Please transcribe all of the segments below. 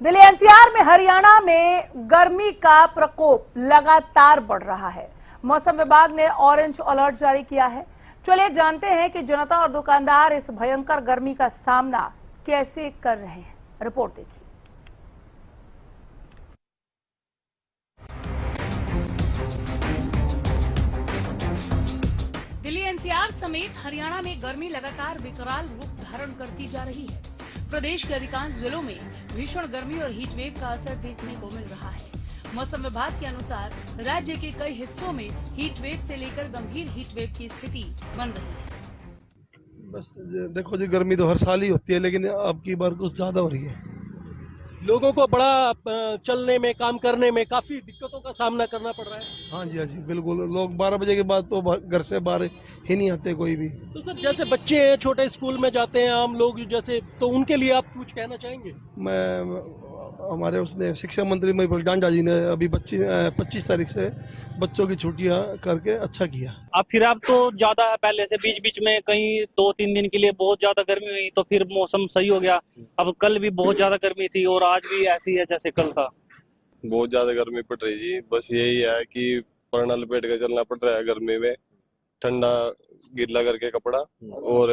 Delhi NCR में हरियाणा में गर्मी का प्रकोप लगातार बढ़ रहा है। मौसम विभाग ने ऑरेंज अलर्ट जारी किया है। चलिए जानते हैं कि जनता और दुकानदार इस भयंकर गर्मी का सामना कैसे कर रहे हैं। रिपोर्ट देखिए। दिल्ली एनसीआर समेत हरियाणा में गर्मी लगातार विकराल रूप धारण करती जा रही है। प्रदेश के अधिकांश जिलों में भीषण गर्मी और हीट वेव का असर देखने को मिल रहा है। मौसम विभाग के अनुसार राज्य के कई हिस्सों में हीट वेव से लेकर गंभीर हीट वेव की स्थिति बन रही है। बस देखो जी, गर्मी तो हर साल ही होती है, लेकिन अब की बार कुछ ज्यादा हो रही है। लोगों को बड़ा चलने में, काम करने में काफी दिक्कतों का सामना करना पड़ रहा है। हाँ जी बिल्कुल। लोग 12 बजे के बाद तो घर से बाहर ही नहीं आते कोई भी। तो सर, जैसे बच्चे हैं, छोटे स्कूल में जाते हैं आम लोग जैसे, तो उनके लिए आप कुछ कहना चाहेंगे? हमारे उसने शिक्षा मंत्री महिपाल जांडा जी ने अभी 25 तारीख से बच्चों की छुट्टियां करके अच्छा किया। अब फिर अब तो ज्यादा पहले से बीच बीच में कहीं 2-3 दिन के लिए बहुत ज्यादा गर्मी हुई, तो फिर मौसम सही हो गया। अब कल भी बहुत ज्यादा गर्मी थी और आज भी ऐसी है जैसे कल था। बहुत ज्यादा गर्मी पड़ रही जी। बस यही है कि परना लपेट के चलना पड़ रहा है गर्मी में। ठंडा गिल्ला करके कपड़ा, और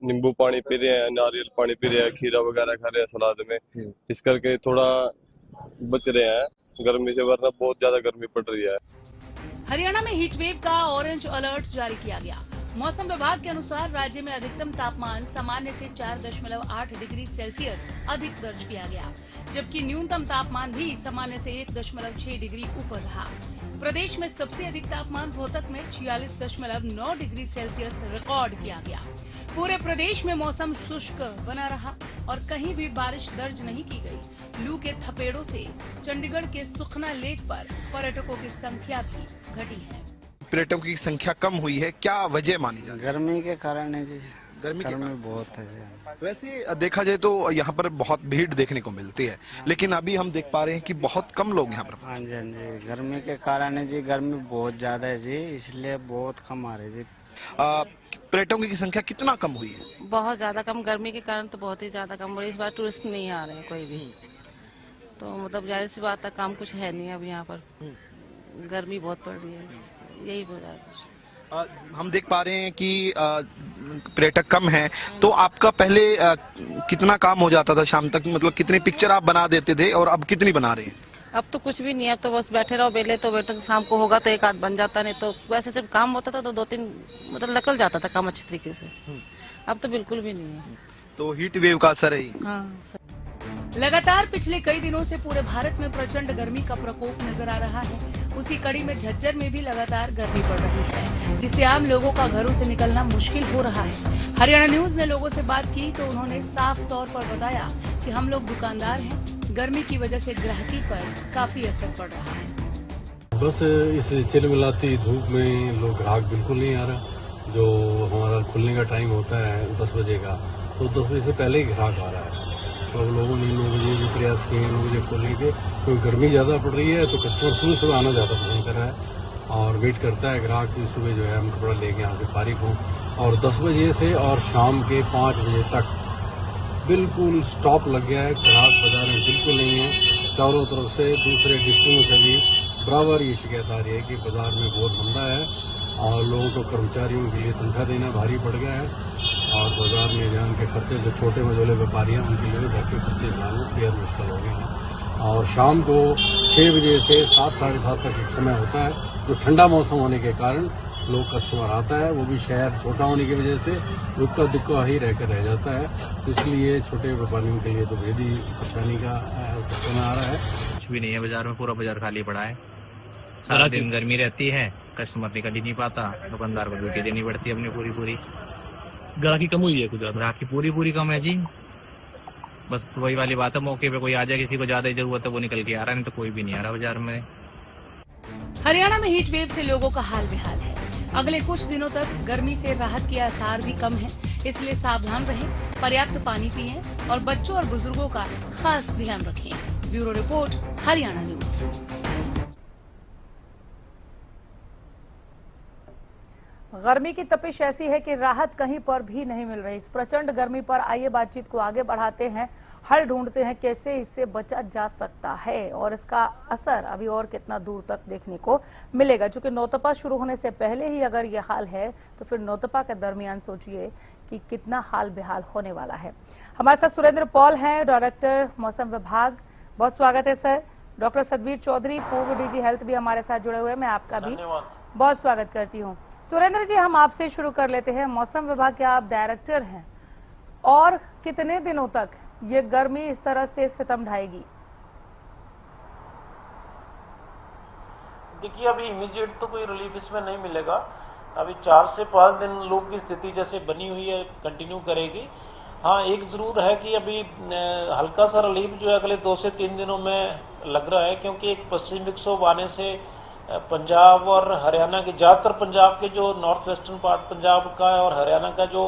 नींबू पानी पी रहे हैं, नारियल पानी पी रहे हैं, खीरा वगैरह खा रहे हैं सलाद में। इस करके थोड़ा बच रहे हैं गर्मी से, वरना बहुत ज्यादा गर्मी पड़ रही है। हरियाणा में हीट वेव का ऑरेंज अलर्ट जारी किया गया। मौसम विभाग के अनुसार राज्य में अधिकतम तापमान सामान्य से 4.8 डिग्री सेल्सियस अधिक दर्ज किया गया, जबकि न्यूनतम तापमान भी सामान्य से 1.6 डिग्री ऊपर रहा। प्रदेश में सबसे अधिक तापमान रोहतक में 46.9 डिग्री सेल्सियस रिकॉर्ड किया गया। पूरे प्रदेश में मौसम शुष्क बना रहा और कहीं भी बारिश दर्ज नहीं की गई। लू के थपेड़ों से चंडीगढ़ के सुखना लेक पर पर्यटकों की संख्या भी घटी है। पर्यटकों की संख्या कम हुई है, क्या वजह मानी जाती है? गर्मी के कारण है जी। गर्मी बहुत है। वैसे देखा जाए तो यहाँ पर बहुत भीड़ देखने को मिलती है, लेकिन अभी हम देख पा रहे हैं कि बहुत कम लोग यहाँ पर। हाँ जी, गर्मी के कारण है जी। गर्मी बहुत ज्यादा है जी, इसलिए बहुत कम आ रहे जी। पर्यटकों की संख्या कितना कम हुई है? बहुत ज्यादा कम। गर्मी के कारण तो बहुत ही ज्यादा कम हो रही है। इस बार टूरिस्ट नहीं आ रहे हैं कोई भी, तो मतलब जाहिर सी बात है काम कुछ है नहीं अब यहाँ पर। गर्मी बहुत पड़ रही है, यही बोला। हम देख पा रहे हैं कि पर्यटक कम हैं, तो आपका पहले कितना काम हो जाता था शाम तक? मतलब कितनी पिक्चर आप बना देते थे और अब कितनी बना रहे हैं? अब तो कुछ भी नहीं है। अब तो बस बैठे रहो बेले, तो बैठक शाम को होगा तो एक आध बन जाता, नहीं तो वैसे जब काम होता था तो 2-3 मतलब निकल जाता था काम अच्छे तरीके से। अब तो बिल्कुल भी नहीं है। तो हीट वेव का असर है। हाँ। लगातार पिछले कई दिनों से पूरे भारत में प्रचंड गर्मी का प्रकोप नजर आ रहा है। उसी कड़ी में झज्जर में भी लगातार गर्मी पड़ रही है, जिससे आम लोगों का घरों से निकलना मुश्किल हो रहा है। हरियाणा न्यूज ने लोगों से बात की तो उन्होंने साफ तौर पर बताया कि हम लोग दुकानदार हैं, गर्मी की वजह से ग्राहकी पर काफी असर पड़ रहा है। बस इस चिलमिलाती धूप में लोग ग्राहक बिल्कुल नहीं आ रहा। जो हमारा खुलने का टाइम होता है 10 बजे का, तो 10 बजे से पहले ही ग्राहक आ रहा है। तो लोगों ने 9 बजे भी प्रयास किए 9 बजे खोलने के, क्योंकि गर्मी ज़्यादा पड़ रही है, तो कस्टमर सुबह आना ज़्यादा पसंद कर रहा है और वेट करता है ग्राहक की सुबह जो है हम कपड़ा लेके यहाँ से फारिग हों। और 10 बजे से और शाम के 5 बजे तक बिल्कुल स्टॉप लग गया है। ग्राहक बाजार में बिल्कुल नहीं है। चारों तरफ से दूसरे डिस्ट्रिक्टों से भी बराबर ये शिकायत आ रही है कि बाजार में बहुत मंदा है और लोगों को कर्मचारियों के लिए तनख्वाह देना भारी पड़ गया है और बाजार में जहाँ के खर्चे जो छोटे मझोले व्यापारी हैं उनके लिए घर के खर्चे चलाना बेहद मुश्किल हो गए हैं। और शाम को 6 बजे से 7-7:30 तक एक समय होता है, जो ठंडा मौसम होने के कारण लोग कस्टमर आता है, वो भी शहर छोटा होने की वजह से रुका दुक्का ही रहकर रह जाता है। इसलिए छोटे व्यापारियों के लिए तो बेहद ही परेशानी का समय आ रहा है। कुछ भी नहीं है बाजार में, पूरा बाजार खाली पड़ा है। सारा दिन गर्मी रहती है, कस्टमर निकल ही नहीं पाता, दुकानदार को ड्यूटी देनी पड़ती है अपनी पूरी। ग्राहकी कम हुई है कुछ? ग्राहकी पूरी कम है जी। बस वही वाली बात है, मौके पे कोई आ जाए, किसी को ज्यादा ही जरूरत है वो निकल के आ रहा है, नहीं तो कोई भी नहीं आ रहा बाजार में। हरियाणा में हीट वेव से लोगों का हाल बेहाल है। अगले कुछ दिनों तक गर्मी से राहत के आसार भी कम है, इसलिए सावधान रहें, पर्याप्त पानी पिएं और बच्चों और बुजुर्गों का खास ध्यान रखें। Bureau report, Haryana news. गर्मी की तपिश ऐसी है कि राहत कहीं पर भी नहीं मिल रही। इस प्रचंड गर्मी पर आइए बातचीत को आगे बढ़ाते हैं हल ढूंढते हैं कैसे इससे बचा जा सकता है और इसका असर अभी और कितना दूर तक देखने को मिलेगा। चूंकि नौतपा शुरू होने से पहले ही अगर ये हाल है तो फिर नौतपा के दरमियान सोचिए कि कितना हाल बेहाल होने वाला है। हमारे साथ सुरेंद्र पॉल हैं, डायरेक्टर मौसम विभाग। बहुत स्वागत है सर। डॉक्टर सतबीर चौधरी, पूर्व डीजी हेल्थ भी हमारे साथ जुड़े हुए हैं। मैं आपका भी बहुत स्वागत करती हूँ। सुरेंद्र जी, हम आपसे शुरू कर लेते हैं। मौसम विभाग के आप डायरेक्टर हैं, और कितने दिनों तक ये गर्मी इस तरह से सितम ढाएगी? देखिए, अभी इमीडिएट तो कोई रिलीफ इसमें नहीं मिलेगा। अभी 4 से 5 दिन लू की स्थिति जैसे बनी हुई है कंटिन्यू करेगी। हाँ, एक ज़रूर है कि अभी हल्का सा रिलीफ जो है अगले 2 से 3 दिनों में लग रहा है, क्योंकि एक पश्चिमी विक्षोभ आने से पंजाब और हरियाणा के, ज़्यादातर पंजाब के जो नॉर्थ वेस्टर्न पार्ट पंजाब का और हरियाणा का जो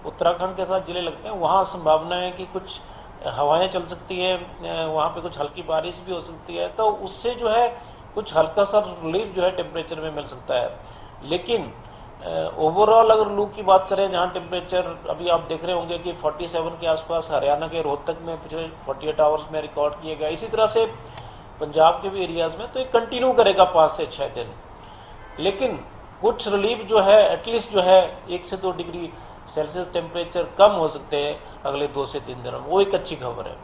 उत्तराखंड के साथ जिले लगते हैं, वहाँ संभावना है कि कुछ हवाएं चल सकती है, वहाँ पे कुछ हल्की बारिश भी हो सकती है। तो उससे जो है कुछ हल्का सा रिलीफ जो है टेम्परेचर में मिल सकता है। लेकिन ओवरऑल अगर लू की बात करें, जहाँ टेम्परेचर अभी आप देख रहे होंगे कि 47 के आसपास हरियाणा के रोहतक में पिछले 48 आवर्स में रिकॉर्ड किए गए, इसी तरह से पंजाब के भी एरियाज में, तो ये कंटिन्यू करेगा 5 से 6 दिन। लेकिन कुछ रिलीफ जो है एटलीस्ट जो है 1 से 2 डिग्री सेल्सियस टेम्परेचर कम हो सकते हैं अगले 2 से 3 दिनों में। वो एक अच्छी खबर है।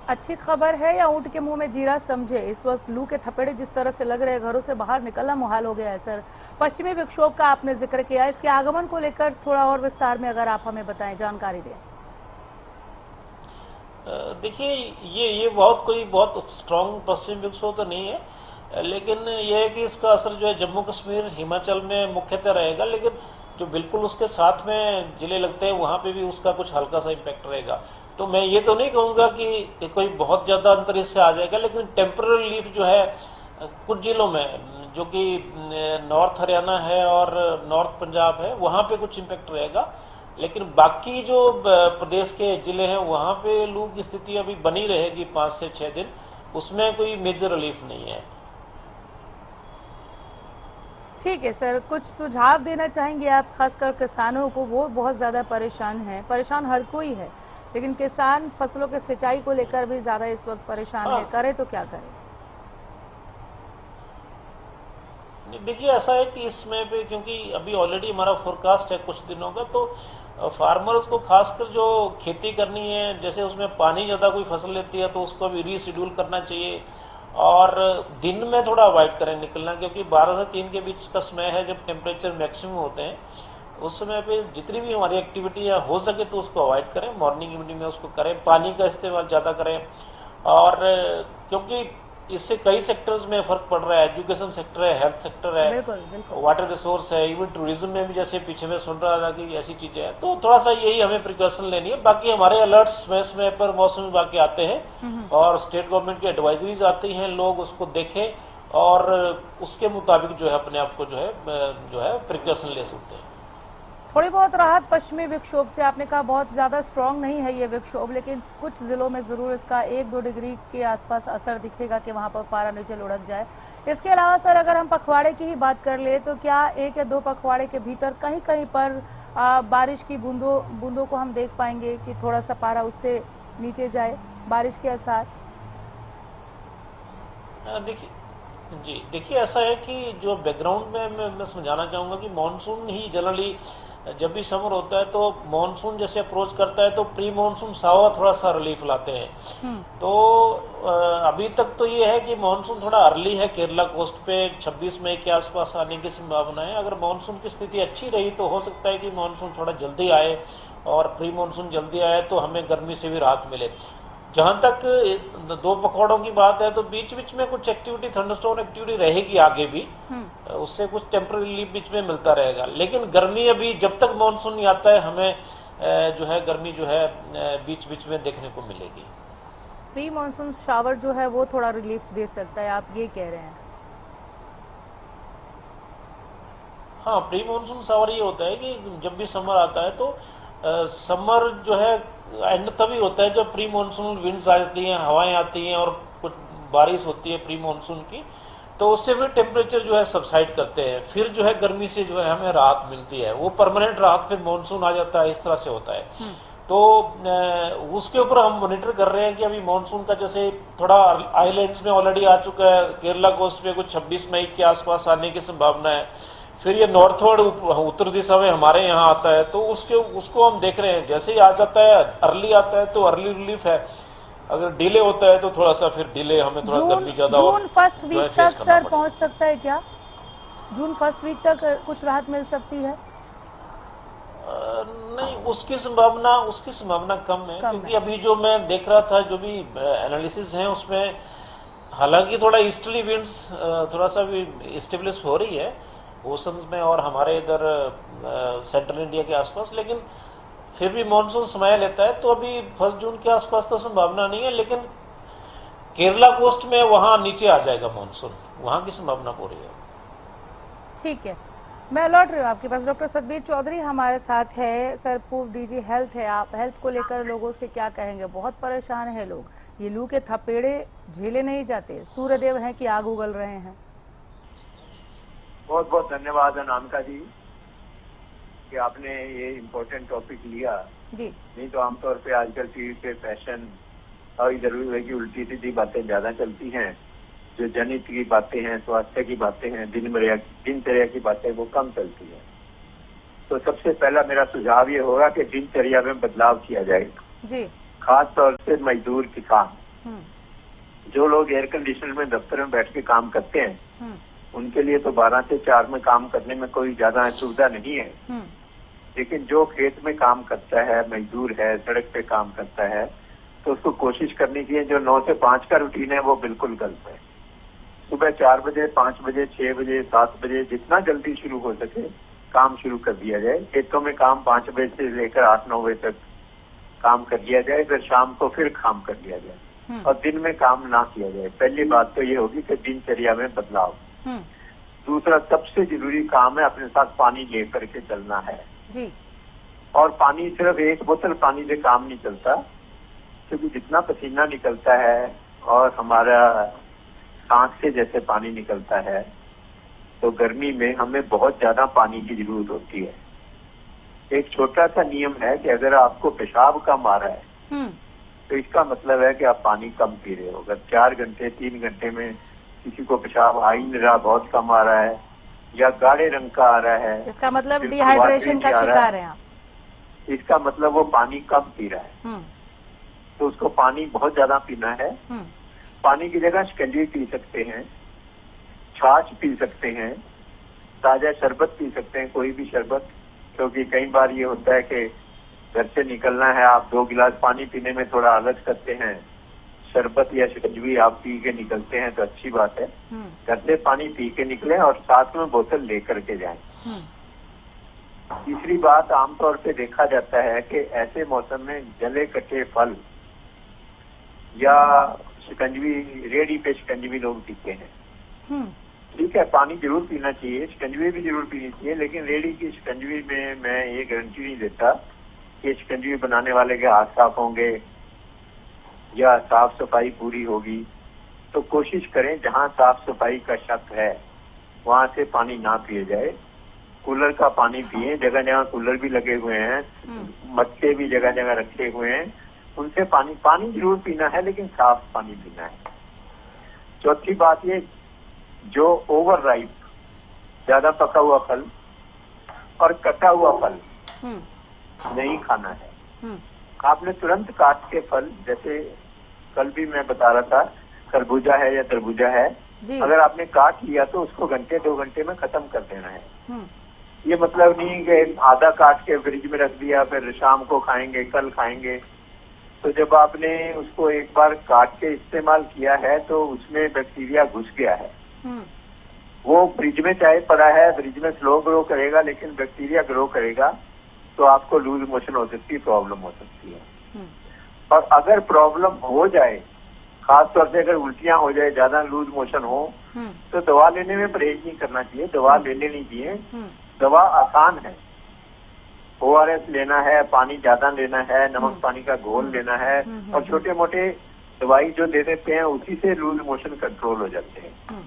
अच्छी खबर है या ऊंट के मुंह में जीरा समझे? इस वक्त लू के थपेड़े जिस तरह से लग रहे हैं, घरों से बाहर निकलना मुहाल हो गया है सर। पश्चिमी विक्षोभ का आपने जिक्र किया, इसके आगमन को लेकर थोड़ा और विस्तार में अगर आप हमें बताएं, जानकारी दें। देखिए, ये बहुत स्ट्रॉन्ग पश्चिमी विक्षोभ तो नहीं है, लेकिन यह है कि इसका असर जो है जम्मू कश्मीर हिमाचल में मुख्यतः रहेगा। लेकिन जो बिल्कुल उसके साथ में जिले लगते हैं वहाँ पे भी उसका कुछ हल्का सा इम्पैक्ट रहेगा। तो मैं ये तो नहीं कहूँगा कि कोई बहुत ज़्यादा अंतर इससे आ जाएगा, लेकिन टेम्पररी रिलीफ जो है कुछ जिलों में, जो कि नॉर्थ हरियाणा है और नॉर्थ पंजाब है, वहाँ पे कुछ इम्पैक्ट रहेगा। लेकिन बाकी जो प्रदेश के जिले हैं वहाँ पे लू की स्थिति अभी बनी रहेगी 5 से 6 दिन, उसमें कोई मेजर रिलीफ नहीं है। ठीक है सर, कुछ सुझाव देना चाहेंगे आप खासकर किसानों को? वो बहुत ज़्यादा परेशान है, परेशान हर कोई है, लेकिन किसान फसलों के सिंचाई को लेकर भी ज़्यादा इस वक्त परेशान है। करे तो क्या करे? देखिए, ऐसा है कि इसमें पे क्योंकि अभी ऑलरेडी हमारा फोरकास्ट है कुछ दिनों का, तो फार्मर्स को खासकर जो खेती करनी है, जैसे उसमें पानी ज़्यादा कोई फसल लेती है तो उसको अभी रीशेड्यूल करना चाहिए, और दिन में थोड़ा अवॉइड करें निकलना, क्योंकि 12 से 3 के बीच का समय है जब टेम्परेचर मैक्सिमम होते हैं। उस समय पे जितनी भी हमारी एक्टिविटी है हो सके तो उसको अवॉइड करें, मॉर्निंग इवनिंग में उसको करें, पानी का इस्तेमाल ज़्यादा करें। और क्योंकि इससे कई सेक्टर्स में फर्क पड़ रहा है, एजुकेशन सेक्टर है, हेल्थ सेक्टर है, बिल्कुल, बिल्कुल। वाटर रिसोर्स है, इवन टूरिज्म में भी जैसे पीछे में सुन रहा था कि ऐसी चीजें हैं, तो थोड़ा सा यही हमें प्रिकॉशन लेनी है। बाकी हमारे अलर्ट्स समय समय पर मौसम विभाग के आते हैं और स्टेट गवर्नमेंट की एडवाइजरीज आती हैं, लोग उसको देखें और उसके मुताबिक जो है अपने आप को जो है प्रिकॉशन ले सकते हैं। थोड़ी बहुत राहत पश्चिमी विक्षोभ से, आपने कहा बहुत ज़्यादा स्ट्रॉन्ग नहीं है ये विक्षोभ, लेकिन कुछ ज़िलों में ज़रूर इसका 1-2 डिग्री के आसपास असर दिखेगा कि वहाँ पर पारा नीचे लुढ़क जाए। इसके अलावा सर, अगर हम पखवाड़े की ही बात कर ले तो क्या 1 या 2 पखवाड़े के भीतर कहीं कहीं पर बारिश की बूंदों को हम देख पाएंगे कि थोड़ा सा पारा उससे नीचे जाए, बारिश के आसार? देखिए ऐसा है कि जो बैकग्राउंड में मैं समझाना चाहूँगा कि मानसून ही जनरली जब भी समर होता है तो मानसून जैसे अप्रोच करता है तो प्री मानसून सावा थोड़ा सा रिलीफ लाते हैं। तो अभी तक तो ये है कि मानसून थोड़ा अर्ली है, केरला कोस्ट पे 26 मई के आसपास आने की संभावना है। अगर मानसून की स्थिति अच्छी रही तो हो सकता है कि मानसून थोड़ा जल्दी आए और प्री मानसून जल्दी आए तो हमें गर्मी से भी राहत मिले। जहाँ तक 2 पखवाड़ों की बात है तो बीच बीच में कुछ एक्टिविटी, थंडरस्टॉर्म एक्टिविटी रहेगी आगे भी, उससे कुछ टेम्पररी रिलीफ बीच में मिलता रहेगा। लेकिन गर्मी अभी जब तक मानसून नहीं आता है हमें जो है गर्मी जो है बीच बीच में देखने को मिलेगी। प्री मानसून शावर जो है वो थोड़ा रिलीफ दे सकता है, आप ये कह रहे हैं? हाँ, प्री मानसून शावर ये होता है कि जब भी समर आता है तो समर जो है एंड तभी होता है जब प्री मानसून विंड्स आ जाती हैं, हवाएं आती हैं और कुछ बारिश होती है प्री मानसून की, तो उससे फिर टेम्परेचर जो है सबसाइड करते हैं, फिर जो है गर्मी से जो है हमें राहत मिलती है। वो परमानेंट राहत फिर मानसून आ जाता है, इस तरह से होता है। तो उसके ऊपर हम मॉनिटर कर रहे हैं कि अभी मानसून का जैसे थोड़ा आइलैंड्स में ऑलरेडी आ चुका है, केरला कोस्ट पे कुछ 26 मई के आसपास आने की संभावना है, फिर ये नॉर्थवर्ड उत्तर दिशा में हमारे यहाँ आता है, तो उसको हम देख रहे हैं। जैसे ही आ जाता है, अर्ली आता है तो अर्ली रिलीफ है, अगर डिले होता है तो थोड़ा सा फिर डिले, हमें थोड़ा गर्मी ज्यादा जून फर्स्ट वीक तक सर पहुंच सकता है क्या? जून फर्स्ट वीक तक कुछ राहत मिल सकती है? नहीं, उसकी संभावना कम है, क्योंकि अभी जो मैं देख रहा था, जो भी एनालिसिस है उसमें, हालांकि थोड़ा ईस्टर्ली विंड्स थोड़ा सा भी स्टेबलिश हो रही है ओशंस में और हमारे इधर सेंट्रल इंडिया के आसपास, लेकिन फिर भी मानसून समय लेता है, तो अभी 1 जून के आसपास तो संभावना नहीं है, लेकिन केरला कोस्ट में वहां नीचे आ जाएगा मानसून, वहां की संभावना पूरी है। ठीक है, मैं लौट रही हूँ आपके पास। डॉक्टर सतबीर चौधरी हमारे साथ है, सर पूर्व डीजी हेल्थ है। आप हेल्थ को लेकर लोगों से क्या कहेंगे? बहुत परेशान है लोग, ये लू के थपेड़े झेले नहीं जाते, सूर्यदेव हैं कि आग उगल रहे हैं। बहुत बहुत धन्यवाद अनामिका जी कि आपने ये इम्पोर्टेंट टॉपिक लिया जी। नहीं तो आमतौर पे आजकल टीवी पे फैशन और जरूर है कि उल्टी सीधी बातें ज्यादा चलती हैं, जो जनित की बातें हैं, स्वास्थ्य की बातें हैं, दिनचर्या की बातें वो कम चलती हैं। तो सबसे पहला मेरा सुझाव ये होगा कि दिनचर्या में बदलाव किया जाए जी। खास तौर से मजदूर किसान, जो लोग एयर कंडीशनर में दफ्तर में बैठ के काम करते हैं, उनके लिए तो 12 से 4 में काम करने में कोई ज्यादा सुविधा नहीं है, लेकिन जो खेत में काम करता है, मजदूर है, सड़क पे काम करता है, तो उसको कोशिश करनी चाहिए। जो 9 से 5 का रूटीन है वो बिल्कुल गलत है। सुबह 4 बजे, 5 बजे, 6 बजे, 7 बजे जितना जल्दी शुरू हो सके काम शुरू कर दिया जाए। खेतों में काम 5 बजे से लेकर 8-9 बजे तक काम कर दिया जाए, फिर शाम को फिर काम कर दिया जाए और दिन में काम ना किया जाए। पहली बात तो ये होगी कि दिनचर्या में बदलाव। दूसरा सबसे जरूरी काम है अपने साथ पानी लेकर के चलना है जी। और पानी सिर्फ एक बोतल पानी से काम नहीं चलता, क्योंकि जितना पसीना निकलता है और हमारा सांस से जैसे पानी निकलता है, तो गर्मी में हमें बहुत ज्यादा पानी की जरूरत होती है। एक छोटा सा नियम है कि अगर आपको पेशाब कम आ रहा है तो इसका मतलब है कि आप पानी कम पी रहे हो। अगर 4 घंटे 3 घंटे में किसी को पेशाब आ ही नहीं रहा, बहुत कम आ रहा है या गाढ़े रंग का आ रहा है, इसका मतलब डिहाइड्रेशन का शिकार है आप। इसका मतलब वो पानी कम पी रहा है, तो उसको पानी बहुत ज्यादा पीना है। पानी की जगह शिकंजी पी सकते हैं, छाछ पी सकते हैं, ताजा शरबत पी सकते हैं, कोई भी शरबत, क्योंकि कई बार ये होता है कि घर से निकलना है, आप 2 गिलास पानी पीने में थोड़ा आलस करते हैं, शरबत या शिकंजी आप पी के निकलते हैं तो अच्छी बात है। घर से पानी पी के निकले और साथ में बोतल लेकर के जाएं। तीसरी बात, आमतौर पे देखा जाता है कि ऐसे मौसम में जले कटे फल या शिकंजवी, रेडी पे शिकंजवी लोग पीते हैं। ठीक है, पानी जरूर पीना चाहिए, शिकंजवी भी जरूर पीनी चाहिए, लेकिन रेडी की शिकंजवी में मैं ये गारंटी नहीं देता कि शिकंजवी बनाने वाले के हाथ साफ होंगे या साफ सफाई पूरी होगी। तो कोशिश करें जहां साफ सफाई का शक है वहां से पानी ना पिए जाए। कूलर का पानी पिए, जगह जगह कूलर भी लगे हुए हैं, मटके भी जगह जगह रखे हुए हैं, उनसे पानी जरूर पीना है, लेकिन साफ पानी पीना है। चौथी बात ये, जो ओवर राइप, ज्यादा पका हुआ फल और कटा हुआ फल नहीं खाना है। आपने तुरंत काट के फल, जैसे कल भी मैं बता रहा था, खरबूजा है या तरबूजा है, अगर आपने काट लिया तो उसको 1-2 घंटे में खत्म कर देना है। ये मतलब नहीं कि आधा काट के फ्रिज में रख दिया फिर शाम को खाएंगे, कल खाएंगे। तो जब आपने उसको एक बार काट के इस्तेमाल किया है तो उसमें बैक्टीरिया घुस गया है, वो फ्रिज में चाहे पड़ा है, फ्रिज में स्लो ग्रो करेगा, लेकिन बैक्टीरिया ग्रो करेगा तो आपको लूज मोशन हो सकती है, प्रॉब्लम हो सकती है। और अगर प्रॉब्लम हो जाए, खासतौर से अगर उल्टियां हो जाए, ज्यादा लूज मोशन हो, तो दवा लेने में परहेज नहीं करना चाहिए, दवा ले लेनी चाहिए। दवा आसान है, ORS लेना है, पानी ज्यादा लेना है, नमक पानी का घोल लेना है, और छोटे मोटे दवाई जो दे देते हैं उसी से लूज मोशन कंट्रोल हो जाते हैं।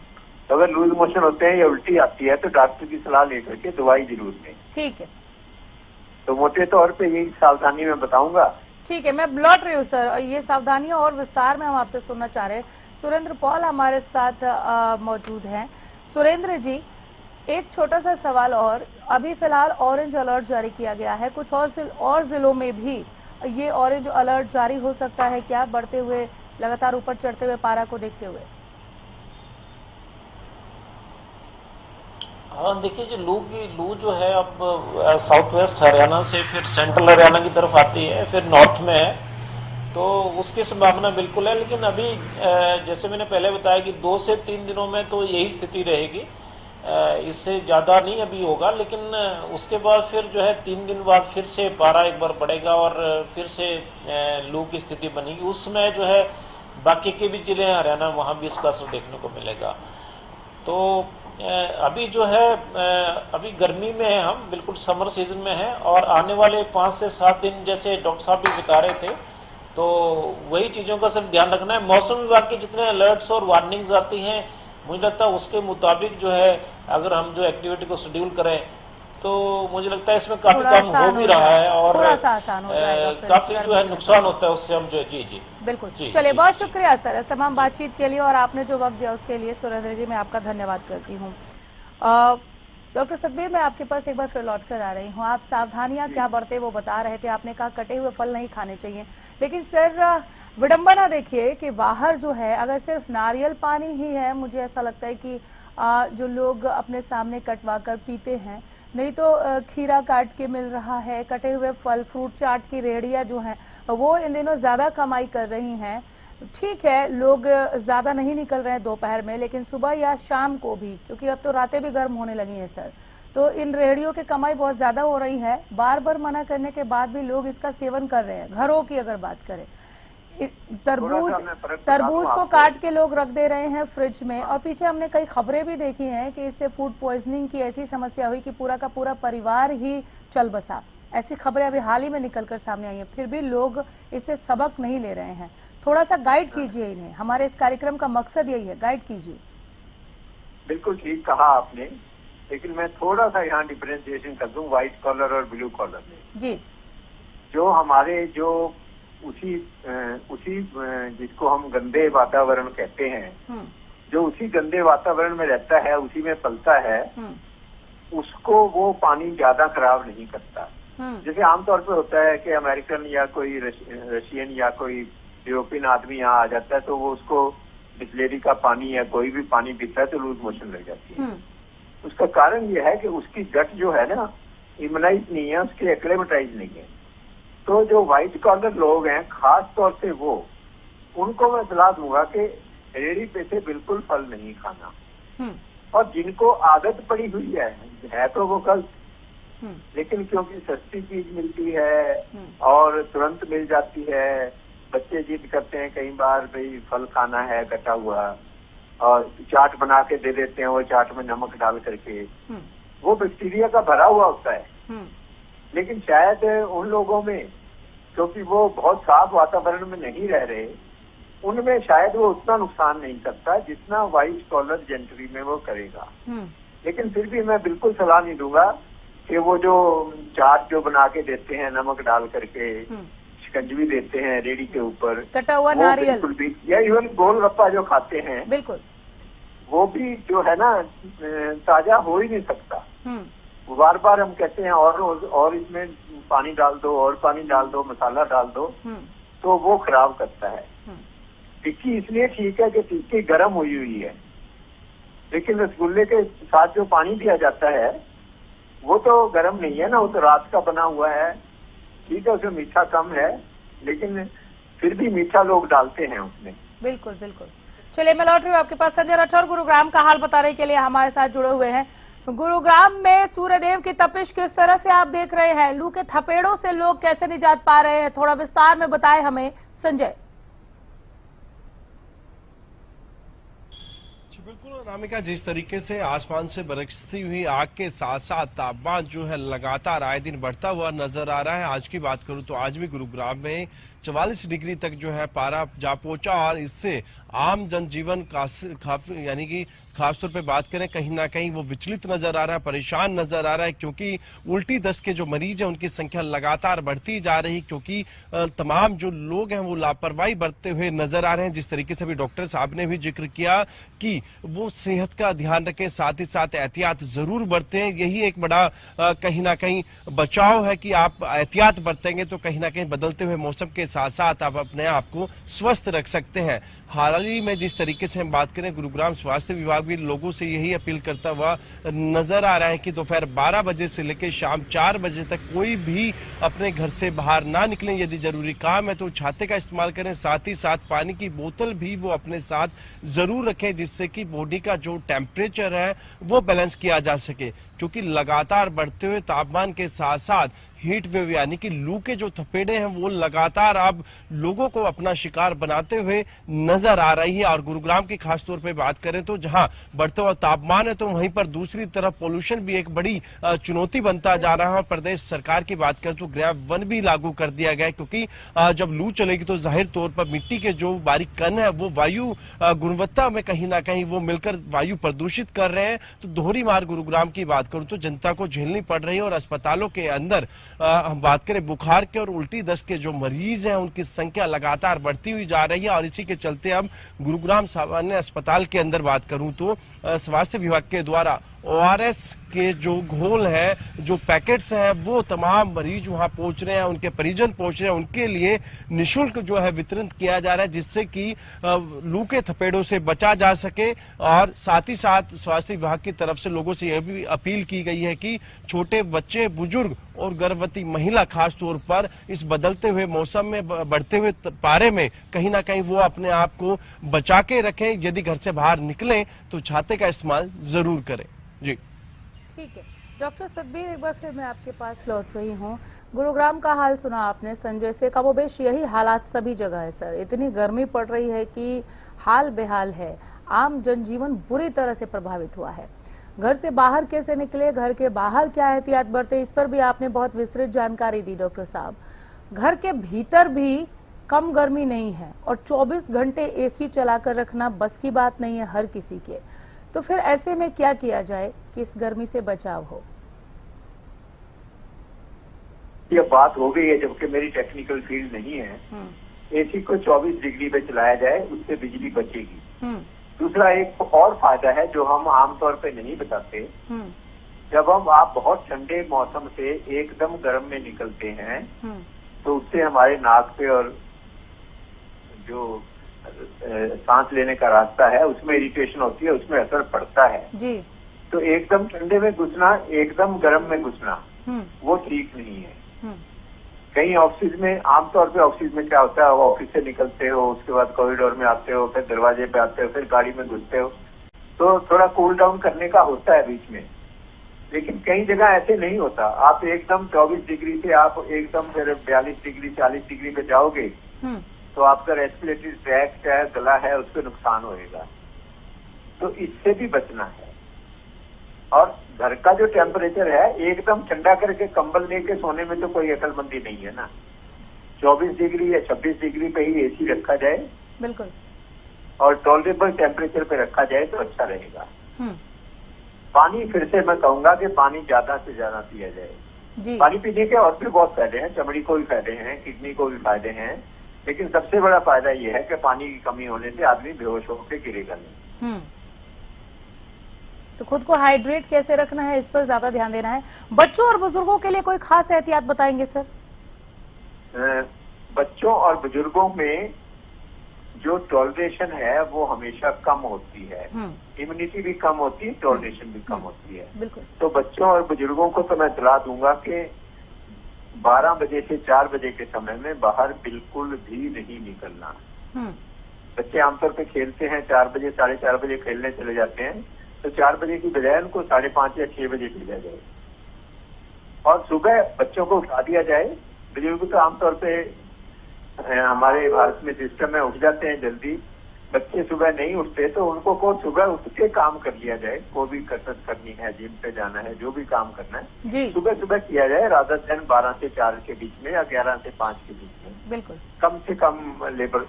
तो अगर लूज मोशन होते हैं या उल्टी आती है तो डॉक्टर की सलाह लेकर के दवाई जरूर लें। ठीक है, तो मोटे तौर पे यही सावधानी मैं बताऊंगा। ठीक है, मैं लौट रही हूँ सर, ये सावधानियां और विस्तार में हम आपसे सुनना चाह रहे हैं। सुरेंद्र पॉल हमारे साथ मौजूद हैं। सुरेंद्र जी, एक छोटा सा सवाल और, अभी फिलहाल ऑरेंज अलर्ट जारी किया गया है, कुछ और जिलों में भी ये ऑरेंज अलर्ट जारी हो सकता है क्या, बढ़ते हुए लगातार ऊपर चढ़ते हुए पारा को देखते हुए? हाँ देखिए, जो लू जो है अब साउथ वेस्ट हरियाणा से फिर सेंट्रल हरियाणा की तरफ आती है, फिर नॉर्थ में है, तो उसकी संभावना बिल्कुल है। लेकिन अभी जैसे मैंने पहले बताया कि 2 से 3 दिनों में तो यही स्थिति रहेगी, इससे ज़्यादा नहीं अभी होगा। लेकिन उसके बाद फिर जो है 3 दिन बाद फिर से पारा एक बार बढ़ेगा और फिर से लू की स्थिति बनेगी। उस समय जो है बाकी के भी जिले हैं हरियाणा, वहाँ भी इसका असर देखने को मिलेगा। तो अभी जो है अभी गर्मी में है, हम बिल्कुल समर सीजन में हैं, और आने वाले 5 से 7 दिन जैसे डॉक्टर साहब भी बता रहे थे, तो वही चीज़ों का सिर्फ ध्यान रखना है। मौसम विभाग के जितने अलर्ट्स और वार्निंग्स आती हैं, मुझे लगता है उसके मुताबिक जो है अगर हम जो एक्टिविटी को शेड्यूल करें, तो मुझे लगता है इसमें काफी कम हो भी रहा है और काफी जो है नुकसान होता है उससे हम जो जी बिल्कुल। चलिए, बहुत शुक्रिया सर इस तमाम बातचीत के लिए, और आपने जो वक्त दिया उसके लिए सुरेंद्र जी मैं आपका धन्यवाद करती हूँ। डॉक्टर सतबीर, मैं आपके पास एक बार फिर लौट कर आ रही हूँ। आप सावधानियां क्या बरते वो बता रहे थे, आपने कहा कटे हुए फल नहीं खाने चाहिए, लेकिन सर विडंबना देखिए कि बाहर जो है अगर सिर्फ नारियल पानी ही है, मुझे ऐसा लगता है कि जो लोग अपने सामने कटवा कर पीते हैं, नहीं तो खीरा काट के मिल रहा है, कटे हुए फल, फ्रूट चाट की रेहड़ियां जो हैं वो इन दिनों ज्यादा कमाई कर रही हैं। ठीक है, लोग ज्यादा नहीं निकल रहे हैं दोपहर में, लेकिन सुबह या शाम को भी, क्योंकि अब तो रातें भी गर्म होने लगी हैं सर, तो इन रेहड़ियों की कमाई बहुत ज्यादा हो रही है। बार बार मना करने के बाद भी लोग इसका सेवन कर रहे हैं। घरों की अगर बात करें, तरबूज को काट के लोग रख दे रहे हैं फ्रिज में, और पीछे हमने कई खबरें भी देखी हैं कि इससे फूड पॉइजनिंग की ऐसी समस्या हुई कि पूरा का पूरा परिवार ही चल बसा। ऐसी खबरें अभी हाल ही में निकलकर सामने आई हैं, फिर भी लोग इससे सबक नहीं ले रहे हैं। थोड़ा सा गाइड कीजिए इन्हें, हमारे इस कार्यक्रम का मकसद यही है, गाइड कीजिए। बिल्कुल ठीक कहा आपने, लेकिन मैं थोड़ा सा यहाँ डिफरेंशिएशन कर दूं व्हाइट कॉलर और ब्लू कॉलर में। जी, जो हमारे जो उसी जिसको हम गंदे वातावरण कहते हैं, जो उसी गंदे वातावरण में रहता है, उसी में पलता है, उसको वो पानी ज्यादा खराब नहीं करता। जैसे आमतौर पे होता है कि अमेरिकन या कोई रशियन या कोई यूरोपियन आदमी यहाँ आ जाता है, तो वो उसको बिस्लेरी का पानी या कोई भी पानी पीता है तो लूज मोशन लग जाती है। उसका कारण यह है कि उसकी गट जो है ना, इम्यूनाइज नहीं है, उसके एक्लेमेटाइज नहीं है। तो जो व्हाइट कॉलर लोग हैं, खास तौर से वो, उनको मैं सलाह दूंगा कि रेडी पे से बिल्कुल फल नहीं खाना। और जिनको आदत पड़ी हुई है तो वो गलत, लेकिन क्योंकि सस्ती चीज मिलती है और तुरंत मिल जाती है, बच्चे जिद करते हैं कई बार भाई फल खाना है कटा हुआ, और चाट बना के दे देते हैं, वो चाट में नमक डाल करके, वो बैक्टीरिया का भरा हुआ होता है। लेकिन शायद उन लोगों में, क्योंकि वो बहुत साफ वातावरण में नहीं रह रहे, उनमें शायद वो उतना नुकसान नहीं करता जितना व्हाइट कॉलर जेंट्री में वो करेगा। लेकिन फिर भी मैं बिल्कुल सलाह नहीं दूंगा कि वो जो चाट जो बना के देते हैं नमक डाल करके, शिकंजवी देते हैं रेडी के ऊपर, कटा हुआ नारियल, बिल्कुल भी, या इवन गोलगप्पा जो खाते हैं, बिल्कुल वो भी जो है ना ताजा हो ही नहीं सकता। बार बार हम कहते हैं और इसमें पानी डाल दो, और पानी डाल दो, मसाला डाल दो, तो वो खराब करता है। टिक्की इसलिए ठीक है कि टिक्की गर्म हुई है, लेकिन रसगुल्ले के साथ जो पानी दिया जाता है वो तो गर्म नहीं है ना, वो तो रात का बना हुआ है। ठीक है, उसमें मीठा कम है, लेकिन फिर भी मीठा लोग डालते हैं उसमें। बिल्कुल बिल्कुल। चलिए, मैं लौट रही हूँ आपके पास। संजय राठौर गुरुग्राम का हाल बताने के लिए हमारे साथ जुड़े हुए हैं। गुरुग्राम में सूर्यदेव की तपिश किस तरह से आप देख रहे हैं, लू के थपेड़ों से लोग कैसे निजात पा रहे हैं, थोड़ा विस्तार में बताएं हमें संजय। बिल्कुल अनामिका, जिस तरीके से आसमान से बरसती हुई आग के साथ साथ तापमान जो है लगातार आए दिन बढ़ता हुआ नजर आ रहा है। आज की बात करूं तो आज भी गुरुग्राम में 44 डिग्री तक जो है पारा जा पहुंचा और इससे आम जनजीवन काफी यानी कि खासतौर पे बात करें कहीं ना कहीं वो विचलित नजर आ रहा है, परेशान नजर आ रहा है, क्योंकि उल्टी दस्त के जो मरीज हैं उनकी संख्या लगातार बढ़ती जा रही, क्योंकि तमाम जो लोग हैं वो लापरवाही बरतते हुए नजर आ रहे हैं। जिस तरीके से भी डॉक्टर साहब ने भी जिक्र किया कि वो सेहत का ध्यान रखें, साथ ही साथ एहतियात जरूर बरतें। यही एक बड़ा कहीं ना कहीं बचाव है कि आप एहतियात बरतेंगे तो कहीं ना कहीं बदलते हुए मौसम के साथ साथ आप अपने आप को स्वस्थ रख सकते हैं। हाल ही में जिस तरीके से हम बात करें, गुरुग्राम स्वास्थ्य विभाग भी लोगों से यही अपील करता हुआ नजर आ रहा है कि दोपहर 12 बजे से लेकर शाम 4 बजे तक कोई भी अपने घर से बाहर ना निकलें। यदि जरूरी काम है तो छाते का इस्तेमाल करें, साथ ही साथ पानी की बोतल भी वो अपने साथ जरूर रखें, जिससे कि बॉडी का जो टेम्परेचर है वो बैलेंस किया जा सके, क्योंकि लगातार बढ़ते हुए तापमान के साथ साथ हीट वेव यानी कि लू के जो थपेड़े हैं वो लगातार अब लोगों को अपना शिकार बनाते हुए नजर आ रही है। और गुरुग्राम की खासतौर पे बात करें तो जहां बढ़ता हुआ तापमान है तो वहीं पर दूसरी तरफ पोल्यूशन भी एक बड़ी चुनौती बनता जा रहा है। और प्रदेश सरकार की बात करें तो गृह वन भी लागू कर दिया गया है, क्योंकि जब लू चलेगी तो जाहिर तौर पर मिट्टी के जो बारीक कण है वो वायु गुणवत्ता में कहीं ना कहीं वो मिलकर वायु प्रदूषित कर रहे हैं। तो दोहरी मार गुरुग्राम की बात करूं तो जनता को झेलनी पड़ रही है और अस्पतालों के अंदर हम बात करें बुखार के और उल्टी दस्त के जो मरीज हैं उनकी संख्या लगातार बढ़ती हुई जा रही है। और इसी के चलते अब गुरुग्राम सामान्य अस्पताल के अंदर बात करूं तो स्वास्थ्य विभाग के द्वारा ORS के जो घोल है, जो पैकेट्स हैं, वो तमाम मरीज वहां पहुंच रहे हैं, उनके परिजन पहुंच रहे हैं, उनके लिए निःशुल्क जो है वितरण किया जा रहा है, जिससे कि लू के थपेड़ों से बचा जा सके। और साथ ही साथ स्वास्थ्य विभाग की तरफ से लोगों से यह भी अपील की गई है कि छोटे बच्चे, बुजुर्ग और गर्भवती महिला खास तौर पर इस बदलते हुए मौसम में, बढ़ते हुए पारे में कहीं ना कहीं वो अपने आप को बचा के रखें। यदि घर से बाहर निकलें तो छाते का इस्तेमाल जरूर करें। जी ठीक है डॉक्टर सतबीर, एक बार फिर मैं आपके पास लौट रही हूँ। गुरुग्राम का हाल सुना आपने संजय से, कमोबेश यही हालात सभी जगह है सर। इतनी गर्मी पड़ रही है कि हाल बेहाल है, आम जनजीवन बुरी तरह से प्रभावित हुआ है। घर से बाहर कैसे निकले, घर के बाहर क्या एहतियात बरते, इस पर भी आपने बहुत विस्तृत जानकारी दी डॉक्टर साहब। घर के भीतर भी कम गर्मी नहीं है और 24 घंटे AC चलाकर रखना बस की बात नहीं है हर किसी के। तो फिर ऐसे में क्या किया जाए कि इस गर्मी से बचाव हो? ये बात हो गई है, जबकि मेरी टेक्निकल फील्ड नहीं है। AC को 24 डिग्री पे चलाया जाए, उससे बिजली बचेगी। दूसरा एक और फायदा है जो हम आमतौर पे नहीं बताते, जब आप बहुत ठंडे मौसम से एकदम गर्म में निकलते हैं तो उससे हमारे नाक पे और जो सांस लेने का रास्ता है उसमें इरिटेशन होती है, उसमें असर पड़ता है जी। तो एकदम ठंडे में घुसना, एकदम गर्म में घुसना वो ठीक नहीं है। कहीं ऑफिस में, आमतौर पे ऑफिस में क्या होता है, ऑफिस से निकलते हो, उसके बाद कॉरिडोर में आते हो, फिर दरवाजे पे आते हो, फिर गाड़ी में घुसते हो, तो थोड़ा कूल डाउन करने का होता है बीच में। लेकिन कई जगह ऐसे नहीं होता, आप एकदम 24 डिग्री से आप एकदम फिर 42 डिग्री 40 डिग्री पे जाओगे तो आपका रेस्पिरेटरी ट्रैक्ट है, गला है, उस पर नुकसान होएगा। तो इससे भी बचना है। और घर का जो टेम्परेचर है एकदम ठंडा करके कंबल लेके सोने में तो कोई अकलमंदी नहीं है ना। 24 डिग्री या 26 डिग्री पे ही AC रखा जाए, बिल्कुल, और टॉलरेबल टेम्परेचर पे रखा जाए तो अच्छा रहेगा। पानी, फिर से मैं कहूंगा कि पानी ज्यादा से ज्यादा पिया जाए जी। पानी पीने के और भी बहुत फायदे हैं, चमड़ी को भी फायदे हैं, किडनी को भी फायदे हैं, लेकिन सबसे बड़ा फायदा ये है कि पानी की कमी होने से आदमी बेहोश होकर गिरेगा नहीं। तो खुद को हाइड्रेट कैसे रखना है, इस पर ज्यादा ध्यान देना है। बच्चों और बुजुर्गों के लिए कोई खास एहतियात बताएंगे सर? बच्चों और बुजुर्गों में जो टॉलरेशन है वो हमेशा कम होती है, इम्यूनिटी भी कम होती है, टॉलरेशन भी कम होती है। बिल्कुल। तो बच्चों और बुजुर्गों को तो मैं सलाह दूंगा कि 12 बजे से 4 बजे के समय में बाहर बिल्कुल भी नहीं निकलना। बच्चे आमतौर पे खेलते हैं, 4 बजे 4:30 बजे खेलने चले जाते हैं, तो 4 बजे की बजाय उनको 5:30 या 6 बजे भेजा जाए और सुबह बच्चों को उठा दिया जाए। बुजुर्ग तो आमतौर पे हमारे भारत में सिस्टम में उठ जाते हैं जल्दी, बच्चे सुबह सुबह नहीं उठते तो उनको को सुबह उठ के काम कर लिया जाए। को भी कसरत करनी है, जिम पे जाना है, जो भी काम करना है जी सुबह सुबह किया जाए, रादर देन 12 से 4 के बीच में या 11 से 5 के बीच में। बिल्कुल कम से कम लेबर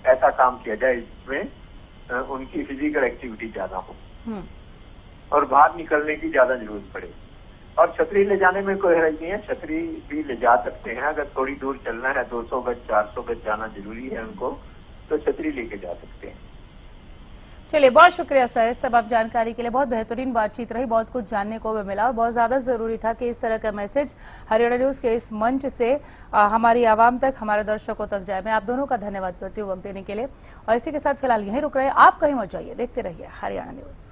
ऐसा काम किया जाए जिसमें उनकी फिजिकल एक्टिविटी ज्यादा हो और बाहर निकलने की ज्यादा जरूरत पड़े। और छतरी ले जाने में कोई हर्ज नहीं है, छतरी भी ले जा सकते हैं। अगर थोड़ी दूर चलना है, 200 गज 400 गज जाना जरूरी है उनको, तो छतरी लेके जा सकते हैं। चलिए, बहुत शुक्रिया सर इस तमाम जानकारी के लिए। बहुत बेहतरीन बातचीत रही, बहुत कुछ जानने को भी मिला और बहुत ज्यादा जरूरी था कि इस तरह का मैसेज हरियाणा न्यूज के इस मंच से हमारी आवाम तक, हमारे दर्शकों तक जाए। मैं आप दोनों का धन्यवाद करती हूँ वक्त देने के लिए और इसी के साथ फिलहाल यहीं रुक रहे। आप कहीं मत जाइए, देखते रहिए हरियाणा न्यूज।